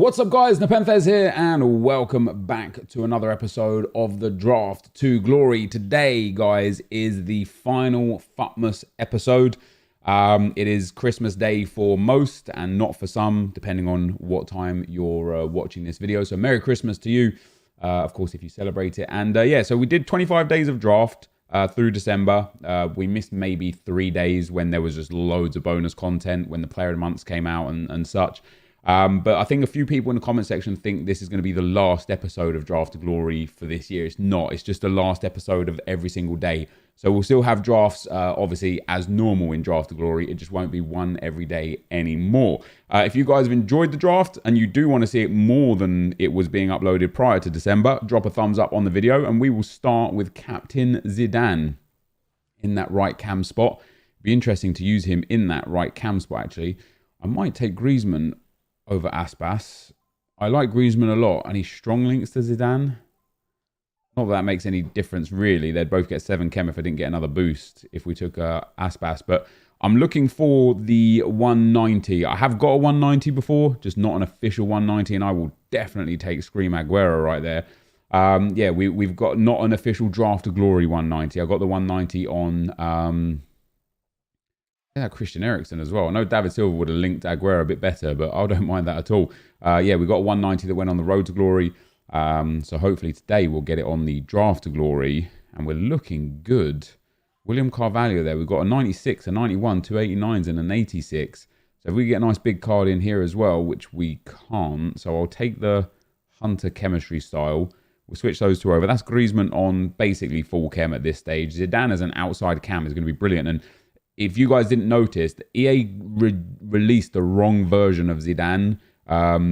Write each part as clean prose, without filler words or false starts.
What's up guys, NepentheZ here and welcome back to another episode of the Draft to Glory. Today guys is the final FUTmas episode. It is Christmas Day for most and not for some, depending on what time you're watching this video. So Merry Christmas to you, of course, if you celebrate it. And yeah, so we did 25 days of draft through December. We missed maybe 3 days when there was just loads of bonus content when the player of the months came out and such. But I think a few people in the comment section think this is going to be the last episode of Draft to Glory for this year. It's not. It's just the last episode of every single day. So we'll still have drafts, obviously, as normal in Draft to Glory. It just won't be one every day anymore. If you guys have enjoyed the draft and you do want to see it more than it was being uploaded prior to December, drop a thumbs up on the video. And we will start with Captain Zidane in that right cam spot. It'd be interesting to use him in that right cam spot, actually. I might take Griezmann over Aspas. I like Griezmann a lot, and he's strong links to Zidane. Not that makes any difference, really. They'd both get 7 chem if I didn't get another boost if we took Aspas. But I'm looking for the 190. I have got a 190 before, just not an official 190, and I will definitely take Scream Aguero right there. Yeah, we've got not an official Draft to Glory 190. I got the 190 on yeah, Christian Eriksen as well. I know David Silva would have linked Aguero a bit better, but I don't mind that at all. Yeah, we got 190 that went on the road to glory. So hopefully today we'll get it on the Draft to Glory, and we're looking good. William Carvalho there. We've got a 96, a 91, 289s, and an 86. So if we get a nice big card in here as well, which we can't, so I'll take the Hunter chemistry style. We'll switch those two over. That's Griezmann on basically full chem at this stage. Zidane as an outside cam is going to be brilliant. And if you guys didn't notice, EA released the wrong version of Zidane.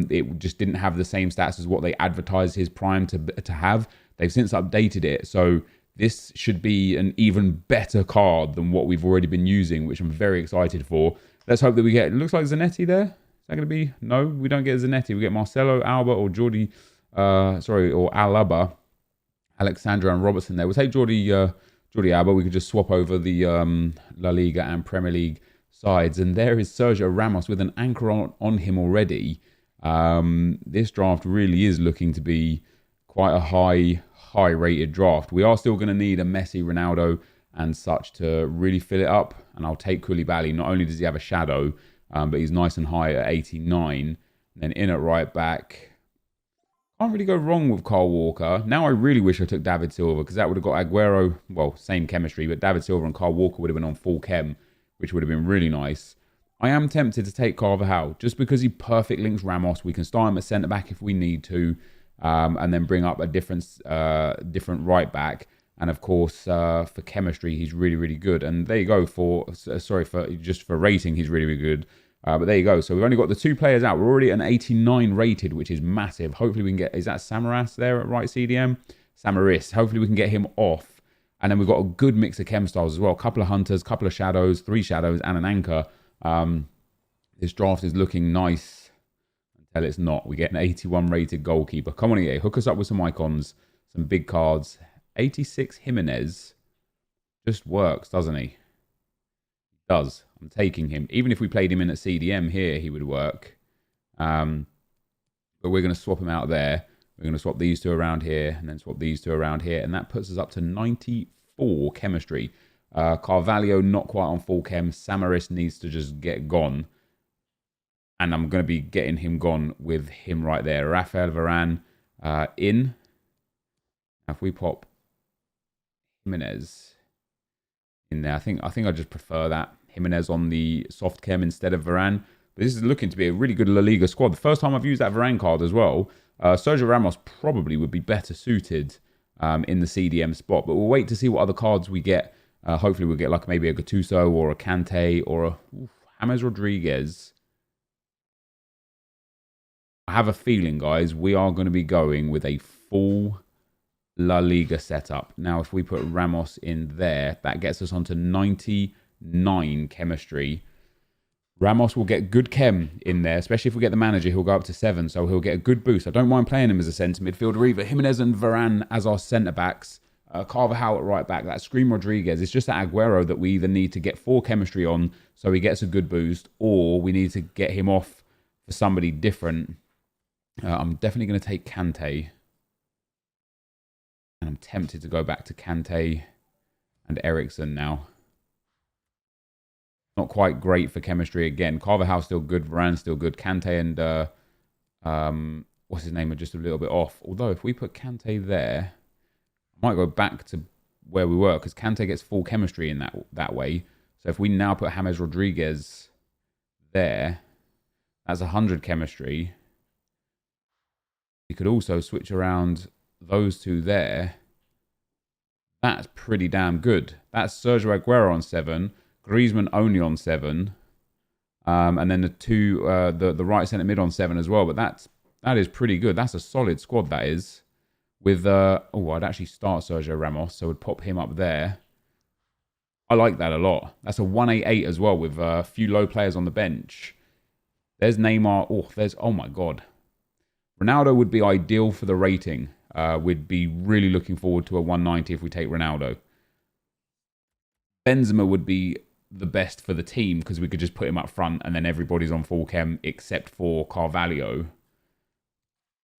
It just didn't have the same stats as what they advertised his prime to have. They've since updated it. So this should be an even better card than what we've already been using, which I'm very excited for. Let's hope that we get... It looks like Zanetti there. Is that going to be... No, we don't get Zanetti. We get Marcelo, Alba, or Jordi... or Alaba, Alexandra and Robertson there. We'll take Jordi Alba. We could just swap over the La Liga and Premier League sides. And there is Sergio Ramos with an anchor on him already. This draft really is looking to be quite a high rated draft. We are still going to need a Messi, Ronaldo and such to really fill it up. And I'll take Koulibaly. Not only does he have a shadow, but he's nice and high at 89. And then in at right back... Can't really go wrong with Kyle Walker. Now I really wish I took David Silva, because that would have got Aguero, well, same chemistry, but David Silva and Kyle Walker would have been on full chem, which would have been really nice. I am tempted to take Carvajal, just because he perfect links Ramos. We can start him at centre-back if we need to, and then bring up a different right-back. And of course, for chemistry, he's really, really good. And there you go, for rating, he's really, really good. But there you go. So we've only got the 2 players out. We're already at an 89 rated, which is massive. Hopefully we can get... Is that Samaras there at right CDM? Samaris. Hopefully we can get him off. And then we've got a good mix of chem styles as well. A couple of hunters, couple of shadows, 3 shadows, and an anchor. This draft is looking nice until it's not. We get an 81 rated goalkeeper. Come on, EA. Hook us up with some icons, some big cards. 86 Jimenez just works, doesn't he? Does. I'm taking him. Even if we played him in at CDM here, he would work. But we're going to swap him out there. We're going to swap these 2 around here, and then swap these 2 around here, and that puts us up to 94 chemistry. Carvalho not quite on full chem. Samaris needs to just get gone, and I'm going to be getting him gone with him right there. Rafael Varane in. Now if we pop Jimenez in there, I think I just prefer that. Jimenez on the soft chem instead of Varane. But this is looking to be a really good La Liga squad. The first time I've used that Varane card as well. Sergio Ramos probably would be better suited in the CDM spot. But we'll wait to see what other cards we get. Hopefully we'll get like maybe a Gattuso or a Kante or a James Rodriguez. I have a feeling, guys, we are going to be going with a full La Liga setup. Now, if we put Ramos in there, that gets us onto 99 chemistry. Ramos will get good chem in there, especially if we get the manager. He'll go up to 7, so he'll get a good boost. I don't mind playing him as a centre midfielder either. Jimenez and Varane as our centre backs. Carvajal at right back. That Scream Rodriguez. It's just that Aguero that we either need to get 4 chemistry on so he gets a good boost, or we need to get him off for somebody different I'm definitely going to take Kante. And I'm tempted to go back to Kante and Eriksen now. Not quite great for chemistry again. Carvajal's still good. Varane's still good. Kante and what's his name are just a little bit off. Although if we put Kante there, I might go back to where we were because Kante gets full chemistry in that way. So if we now put James Rodriguez there, that's 100 chemistry. We could also switch around those two there. That's pretty damn good. That's Sergio Aguero on 7, Griezmann only on 7, and then the right centre mid on 7 as well. But that is pretty good. That's a solid squad. That is with I'd actually start Sergio Ramos, so I'd pop him up there. I like that a lot. That's a 188 as well with a few low players on the bench. There's Neymar. Oh my god, Ronaldo would be ideal for the rating. We'd be really looking forward to a 190 if we take Ronaldo. Benzema would be the best for the team because we could just put him up front and then everybody's on full chem except for Carvalho.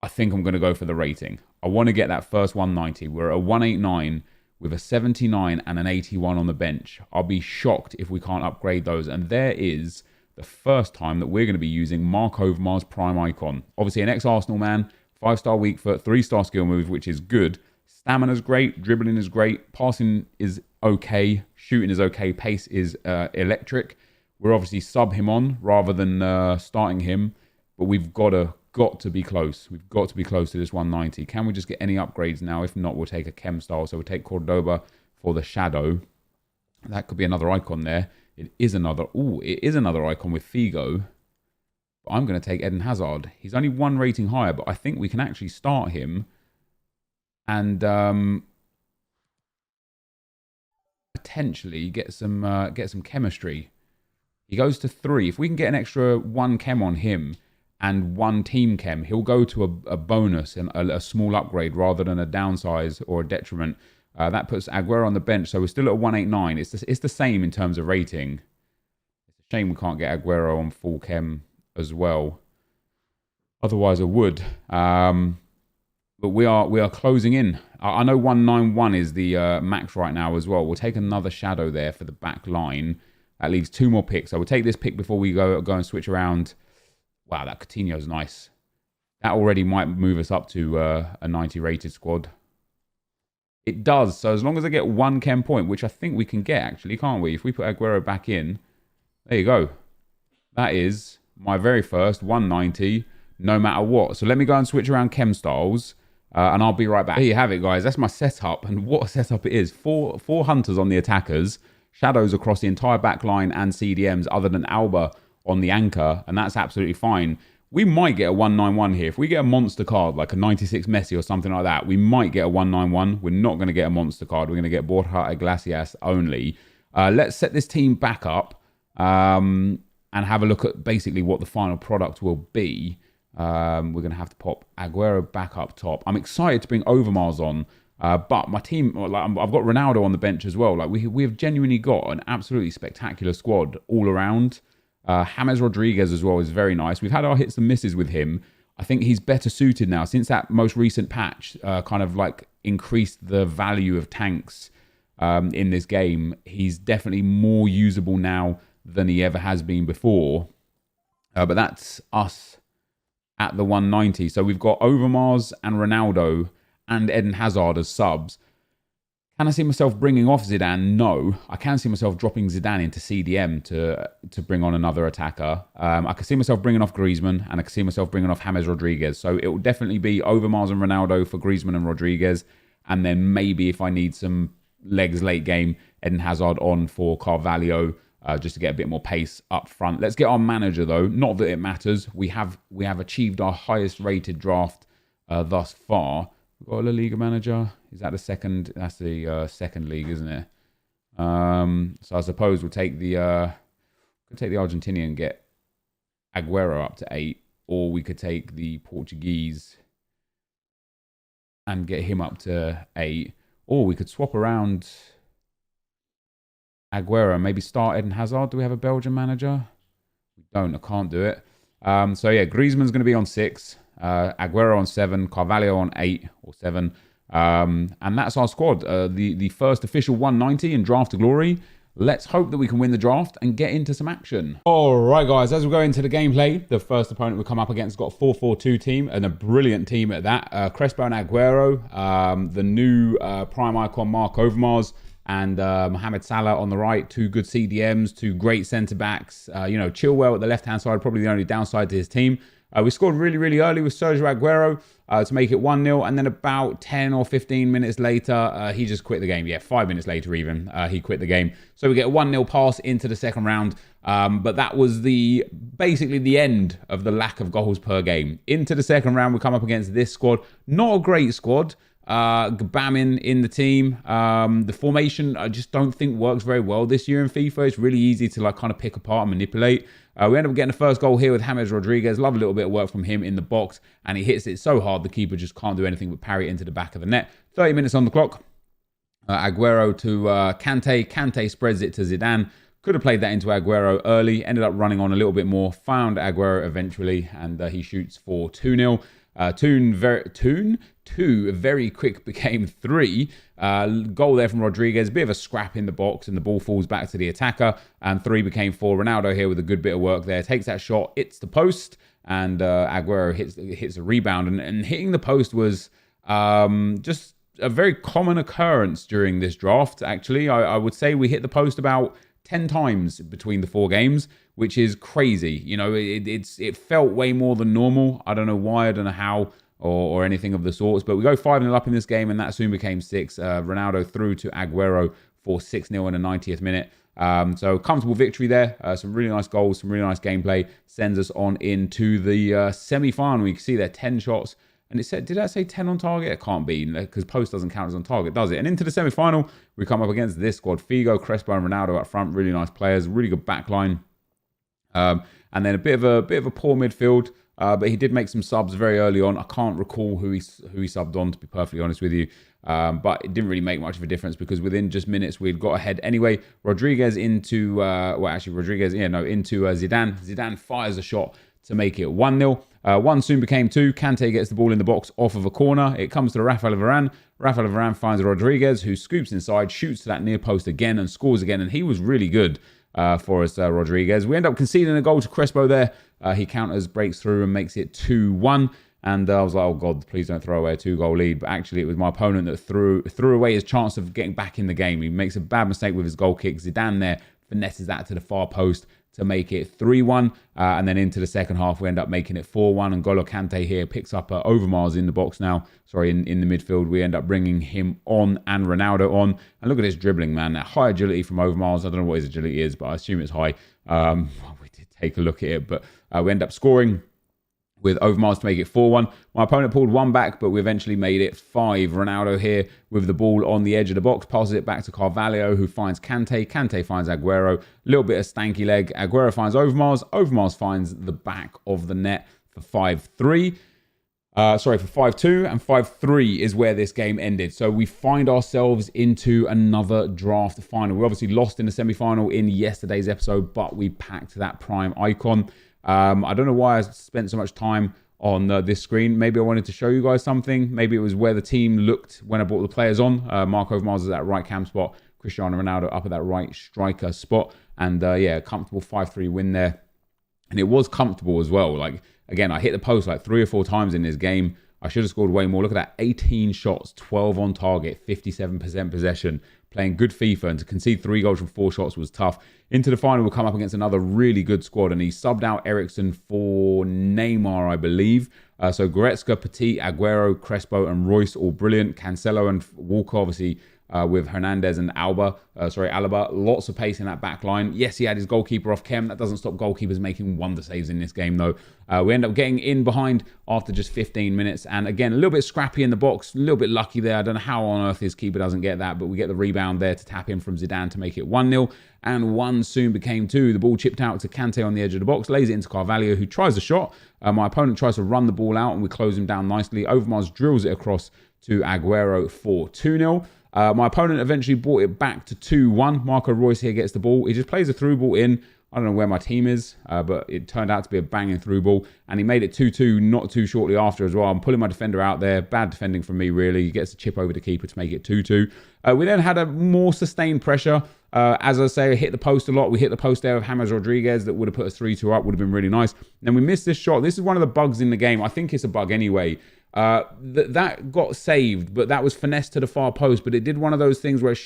I think I'm going to go for the rating. I want to get that first 190. We're at a 189 with a 79 and an 81 on the bench. I'll be shocked if we can't upgrade those. And there is the first time that we're going to be using Mark Overmars Prime Icon. Obviously an ex-Arsenal man, 5-star weak foot, 3-star skill move, which is good. Stamina's great, dribbling is great, passing is okay, shooting is okay, pace is electric. We're obviously sub him on rather than starting him, but we've got to be close. We've got to be close to this 190. Can we just get any upgrades now? If not, we'll take a chem style. So we'll take Cordoba for the shadow. That could be another icon there. It is another icon with Figo. But I'm going to take Eden Hazard. He's only 1 rating higher, but I think we can actually start him and potentially get some chemistry. He goes to 3. If we can get an extra 1 chem on him and 1 team chem, he'll go to a bonus and a small upgrade rather than a downsize or a detriment. That puts Aguero on the bench, so we're still at 189. It's the same in terms of rating. It's a shame we can't get Aguero on full chem as well. Otherwise, I would. But we are closing in. I know 191 is the max right now as well. We'll take another shadow there for the back line. That leaves 2 more picks. So we'll take this pick before we go and switch around. Wow, that Coutinho's nice. That already might move us up to a 90 rated squad. It does. So as long as I get 1 chem point, which I think we can get actually, can't we? If we put Aguero back in, there you go. That is my very first 190, no matter what. So let me go and switch around chem styles, and I'll be right back. There you have it, guys. That's my setup, and what a setup it is. Four hunters on the attackers, shadows across the entire back line, and CDMs other than Alba on the anchor, and that's absolutely fine. We might get a 191 here. If we get a monster card, like a 96 Messi or something like that, we might get a 191. We're not going to get a monster card. We're going to get Borja Iglesias only. Let's set this team back up and have a look at basically what the final product will be. We're going to have to pop Aguero back up top. I'm excited to bring Overmars on, but my team, like, I've got Ronaldo on the bench as well. Like we have genuinely got an absolutely spectacular squad all around. James Rodriguez as well is very nice. We've had our hits and misses with him. I think he's better suited now since that most recent patch kind of like increased the value of tanks in this game. He's definitely more usable now than he ever has been before. But that's us at the 190. So we've got Overmars and Ronaldo and Eden Hazard as subs. Can I see myself bringing off Zidane? No. I can see myself dropping Zidane into CDM to bring on another attacker. I can see myself bringing off Griezmann, and I can see myself bringing off James Rodriguez. So it will definitely be Overmars and Ronaldo for Griezmann and Rodriguez. And then maybe if I need some legs late game, Eden Hazard on for Carvalho, just to get a bit more pace up front. Let's get our manager though. Not that it matters. We have achieved our highest rated draft thus far. We've got a La Liga manager. Is that the second? That's the second league, isn't it? So I suppose we'll take the Argentinian and get Aguero up to 8, or we could take the Portuguese and get him up to 8, or we could swap around Aguero and maybe start Eden Hazard. Do we have a Belgian manager? We don't. I can't do it. So yeah, Griezmann's going to be on 6. Aguero on 7, Carvalho on 8 or 7. And that's our squad. The first official 190 in Draft to Glory. Let's hope that we can win the draft and get into some action. All right, guys, as we go into the gameplay, the first opponent we come up against got a 4-4-2 team and a brilliant team at that. Crespo and Aguero, the new prime icon Mark Overmars, and Mohamed Salah on the right. 2 good CDMs, 2 great centre-backs. Chilwell at the left-hand side, probably the only downside to his team. We scored really, really early with Sergio Aguero to make it 1-0. And then about 10 or 15 minutes later, he just quit the game. Yeah, 5 minutes later even, he quit the game. So we get a 1-0 pass into the second round. But that was basically the end of the lack of goals per game. Into the second round, we come up against this squad. Not a great squad. Gbamin in the team. The formation I just don't think works very well this year in FIFA. It's really easy to kind of pick apart and manipulate. We end up getting the first goal here with James Rodriguez. Love a little bit of work from him in the box, and he hits it so hard the keeper just can't do anything but parry it into the back of the net. 30 minutes on the clock. Aguero to Kante. Kante spreads it to Zidane. Could have played that into Aguero early. Ended up running on a little bit more. Found Aguero eventually, and he shoots for 2-0. 2 very quick became 3. Goal there from Rodriguez. Bit of a scrap in the box, and the ball falls back to the attacker. And 3 became 4. Ronaldo here with a good bit of work there. Takes that shot, hits the post, and Aguero hits a rebound. And hitting the post was just a very common occurrence during this draft, actually. I would say we hit the post about 10 times between the 4 games, which is crazy. It felt way more than normal. I don't know why, I don't know how, or anything of the sorts. But we go 5-0 up in this game, and that soon became 6. Ronaldo through to Aguero for 6-0 in the 90th minute. So comfortable victory there. Some really nice goals, some really nice gameplay. Sends us on into the semi-final. You can see there 10 shots. And it said, did I say 10 on target? It can't be, because post doesn't count as on target, does it? And into the semi-final, we come up against this squad. Figo, Crespo, and Ronaldo up front. Really nice players. Really good back line. And then a bit of a poor midfield. But he did make some subs very early on. I can't recall who he subbed on, to be perfectly honest with you. But it didn't really make much of a difference, because within just minutes we'd got ahead anyway. Rodriguez into into Zidane. Zidane fires a shot to make it 1-0. 1 soon became 2. Kante gets the ball in the box off of a corner. It comes to Rafael Varane. Rafael Varane finds Rodriguez, who scoops inside, shoots to that near post again, and scores again. And he was really good for us, Rodriguez. We end up conceding a goal to Crespo there. He counters, breaks through, and makes it 2-1. And I was like, oh, God, please don't throw away a 2-goal lead. But actually, it was my opponent that threw away his chance of getting back in the game. He makes a bad mistake with his goal kick. Zidane there finesses that to the far post to make it 3-1. And then into the second half, we end up making it 4-1. And N'Golo Kante here picks up Overmars in the box now. Sorry, in the midfield. We end up bringing him on and Ronaldo on. And look at this dribbling, man. That high agility from Overmars. I don't know what his agility is, but I assume it's high. We did take a look at it, but we end up scoring with Overmars to make it 4-1. My opponent pulled 1 back, but we eventually made it 5. Ronaldo here with the ball on the edge of the box, passes it back to Carvalho, who finds Kante. Kante finds Aguero. A little bit of stanky leg. Aguero finds Overmars. Overmars finds the back of the net for 5-3. For 5-2, and 5-3 is where this game ended. So we find ourselves into another draft final. We obviously lost in the semi-final in yesterday's episode, but we packed that prime icon. I don't know why I spent so much time on this screen. Maybe I wanted to show you guys something. Maybe it was where the team looked when I brought the players on. Mark Overmars is at that right cam spot. Cristiano Ronaldo up at that right striker spot. And comfortable 5-3 win there. And it was comfortable as well. Again, I hit the post 3 or 4 times in this game. I should have scored way more. Look at that, 18 shots, 12 on target, 57% possession. Playing good FIFA, and to concede 3 goals from 4 shots was tough. Into the final, we'll come up against another really good squad, and he subbed out Eriksen for Neymar, I believe. So Goretzka, Petit, Aguero, Crespo, and Royce, all brilliant. Cancelo and Walker, obviously, with Hernandez and Alaba. Lots of pace in that back line. Yes, he had his goalkeeper off chem. That doesn't stop goalkeepers making wonder saves in this game, though. We end up getting in behind after just 15 minutes. And again, a little bit scrappy in the box. A little bit lucky there. I don't know how on earth his keeper doesn't get that, but we get the rebound there to tap in from Zidane to make it 1-0. And 1 soon became 2. The ball chipped out to Kante on the edge of the box. Lays it into Carvalho, who tries a shot. My opponent tries to run the ball out, and we close him down nicely. Overmars drills it across to Aguero for 2-0. My opponent eventually brought it back to 2-1. Marco Royce here gets the ball. He just plays a through ball in. I don't know where my team is, but it turned out to be a banging through ball. And he made it 2-2 not too shortly after as well. I'm pulling my defender out there. Bad defending from me, really. He gets a chip over the keeper to make it 2-2. We then had a more sustained pressure. As I say, hit the post a lot. We hit the post there with James Rodriguez that would have put us 3-2 up. Would have been really nice. Then we missed this shot. This is one of the bugs in the game. I think it's a bug anyway. That got saved, but that was finesse to the far post. But it did one of those things where it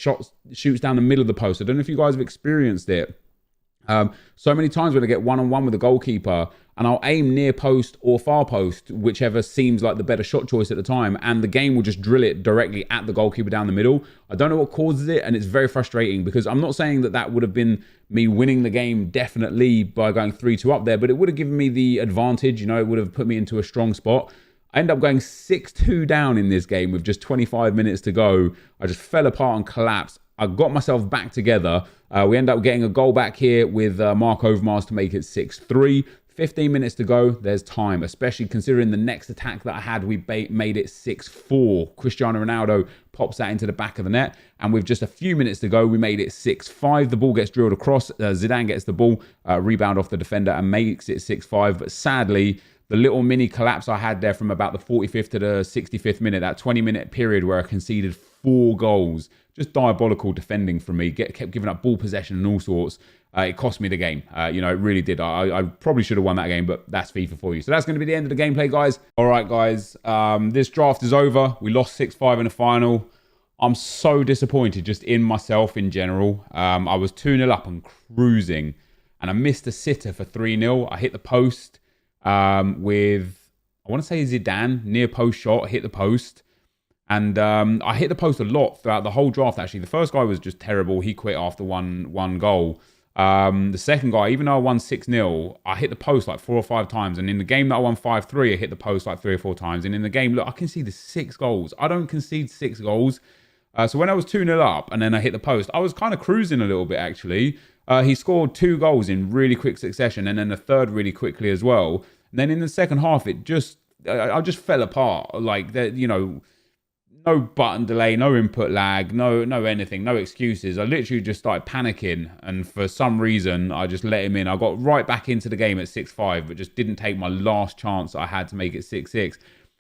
shoots down the middle of the post. I don't know if you guys have experienced it. So many times when I get one-on-one with the goalkeeper and I'll aim near post or far post, whichever seems like the better shot choice at the time, and the game will just drill it directly at the goalkeeper down the middle. I don't know what causes it, and it's very frustrating because I'm not saying that would have been me winning the game definitely by going 3-2 up there, but it would have given me the advantage. You know, it would have put me into a strong spot. I end up going 6-2 down in this game with just 25 minutes to go. I just fell apart and collapsed. I got myself back together. We end up getting a goal back here with Mark Overmars to make it 6-3. 15 minutes to go. There's time, especially considering the next attack that I had, we made it 6-4. Cristiano Ronaldo pops that into the back of the net. And with just a few minutes to go, we made it 6-5. The ball gets drilled across. Zidane gets the ball, rebound off the defender and makes it 6-5. But sadly, the little mini collapse I had there from about the 45th to the 65th minute, that 20-minute period where I conceded 4 goals, just diabolical defending from me, kept giving up ball possession and all sorts. It cost me the game. You know, it really did. I probably should have won that game, but that's FIFA for you. So that's going to be the end of the gameplay, guys. All right, guys. This draft is over. We lost 6-5 in the final. I'm so disappointed just in myself in general. I was 2-0 up and cruising, and I missed a sitter for 3-0. I hit the post with, I want to say Zidane, near post shot, hit the post. And I hit the post a lot throughout the whole draft, actually. The first guy was just terrible. He quit after one goal. The second guy, even though I won 6-0, I hit the post like 4 or 5 times. And in the game that I won 5-3, I hit the post like 3 or 4 times. And in the game, look, I conceded 6 goals. I don't concede 6 goals. So when I was 2-0 up and then I hit the post, I was kind of cruising a little bit, actually. He scored 2 goals in really quick succession and then a third really quickly as well. And then in the second half, I just fell apart. Like, you know, no button delay, no input lag, no anything, no excuses. I literally just started panicking, and for some reason, I just let him in. I got right back into the game at 6-5, but just didn't take my last chance I had to make it 6-6.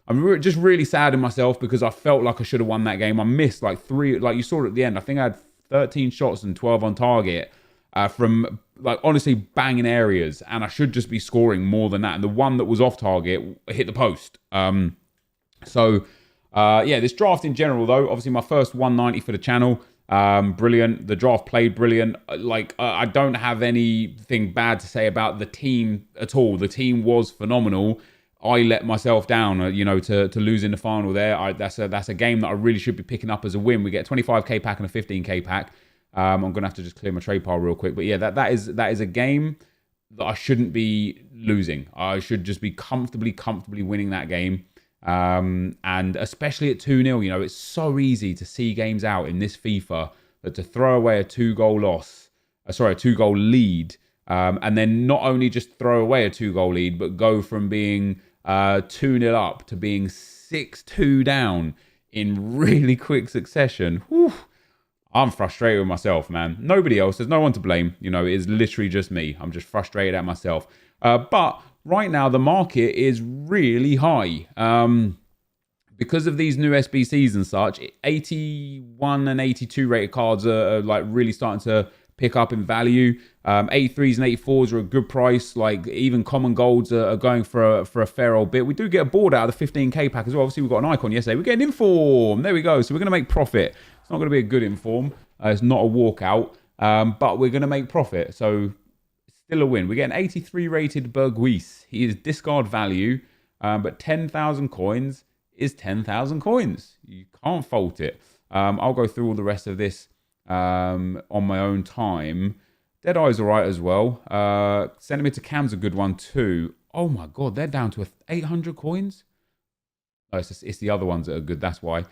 I'm just really sad in myself because I felt like I should have won that game. I missed like 3, like you saw at the end. I think I had 13 shots and 12 on target from, like, honestly banging areas, and I should just be scoring more than that. And the one that was off target hit the post. Yeah, this draft in general, though, obviously my first 190 for the channel, brilliant. The draft played brilliant. Like, I don't have anything bad to say about the team at all. The team was phenomenal. I let myself down, you know, to lose in the final there. That's a game that I really should be picking up as a win. We get a 25k pack and a 15k pack. I'm going to have to just clear my trade pile real quick. But yeah, that is a game that I shouldn't be losing. I should just be comfortably winning that game. And especially at 2-0, you know, it's so easy to see games out in this FIFA that to throw away a 2-goal lead, and then not only just throw away a 2-goal lead, but go from being 2-0 up to being 6-2 down in really quick succession. Whew. I'm frustrated with myself, man. Nobody else. There's no one to blame. You know, it is literally just me. I'm just frustrated at myself. But right now, the market is really high. Because of these new SBCs and such, 81 and 82 rated cards are like really starting to pick up in value. 83s and 84s are a good price. Like, even common golds are going for a fair old bit. We do get a board out of the 15k pack as well. Obviously, we got an icon yesterday. We're getting inform. There we go. So we're going to make profit. It's not going to be a good inform. It's not a walkout, but we're going to make profit. So still a win. We get an 83 rated Berghuis. He is discard value, but 10,000 coins is 10,000 coins. You can't fault it. I'll go through all the rest of this on my own time. Deadeye's all right as well. Centimeter Cam's a good one too. Oh my God, they're down to 800 coins. Oh, it's the other ones that are good. That's why.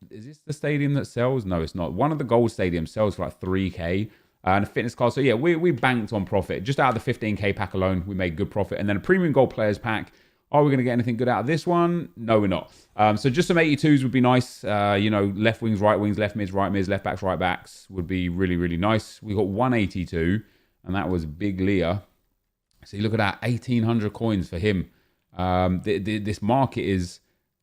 Is this the stadium that sells? No, it's not. One of the gold stadiums sells for like 3k. And a fitness card. So yeah, we banked on profit. Just out of the 15k pack alone, we made good profit. And then a premium gold players pack. Are we going to get anything good out of this one? No, we're not. So just some 82s would be nice. You know, left wings, right wings, left mids, right mids, left backs, right backs would be really, really nice. We got 182. and that was Big Leah. So you look at that, 1,800 coins for him. This market is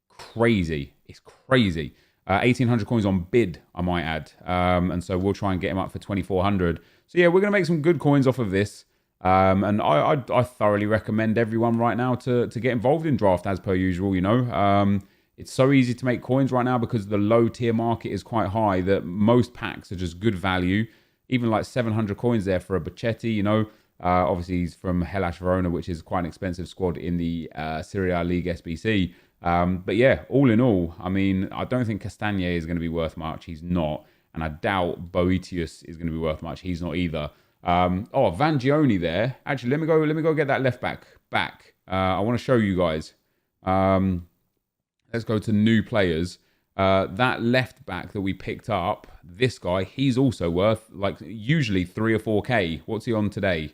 crazy. It's crazy. 1,800 coins on bid, I might add. And so we'll try and get him up for 2,400. So yeah, we're going to make some good coins off of this. And I thoroughly recommend everyone right now to get involved in draft as per usual, you know. It's so easy to make coins right now because the low tier market is quite high that most packs are just good value. Even like 700 coins there for a Bacchetti, you know. Obviously, he's from Hellas Verona, which is quite an expensive squad in the Serie A League SBC. But yeah, all in all, I mean, I don't think Castagne is going to be worth much. He's not. And I doubt Boetius is going to be worth much. He's not either. Vangioni there. Actually, let me go get that left back. I want to show you guys. Let's go to new players. That left back that we picked up, this guy, he's also worth like usually 3 or 4K. What's he on today?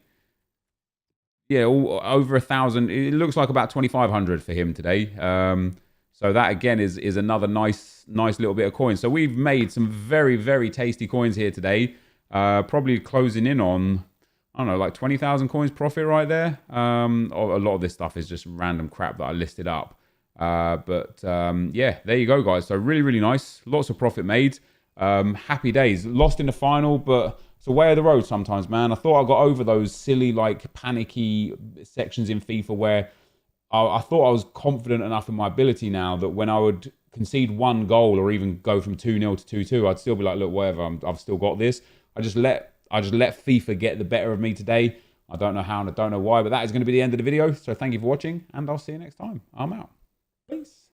Yeah, over 1,000. It looks like about 2,500 for him today. So that again is another nice little bit of coin. So we've made some very, very tasty coins here today. Probably closing in on, I don't know, like 20,000 coins profit right there. A lot of this stuff is just random crap that I listed up. Yeah, there you go, guys. So really, really nice. Lots of profit made. Happy days. Lost in the final, but it's a way of the road sometimes, man. I thought I got over those silly, like, panicky sections in FIFA where I thought I was confident enough in my ability now that when I would concede one goal or even go from 2-0 to 2-2, I'd still be like, look, whatever, I've still got this. I just let FIFA get the better of me today. I don't know how and I don't know why, but that is going to be the end of the video. So thank you for watching, and I'll see you next time. I'm out. Peace.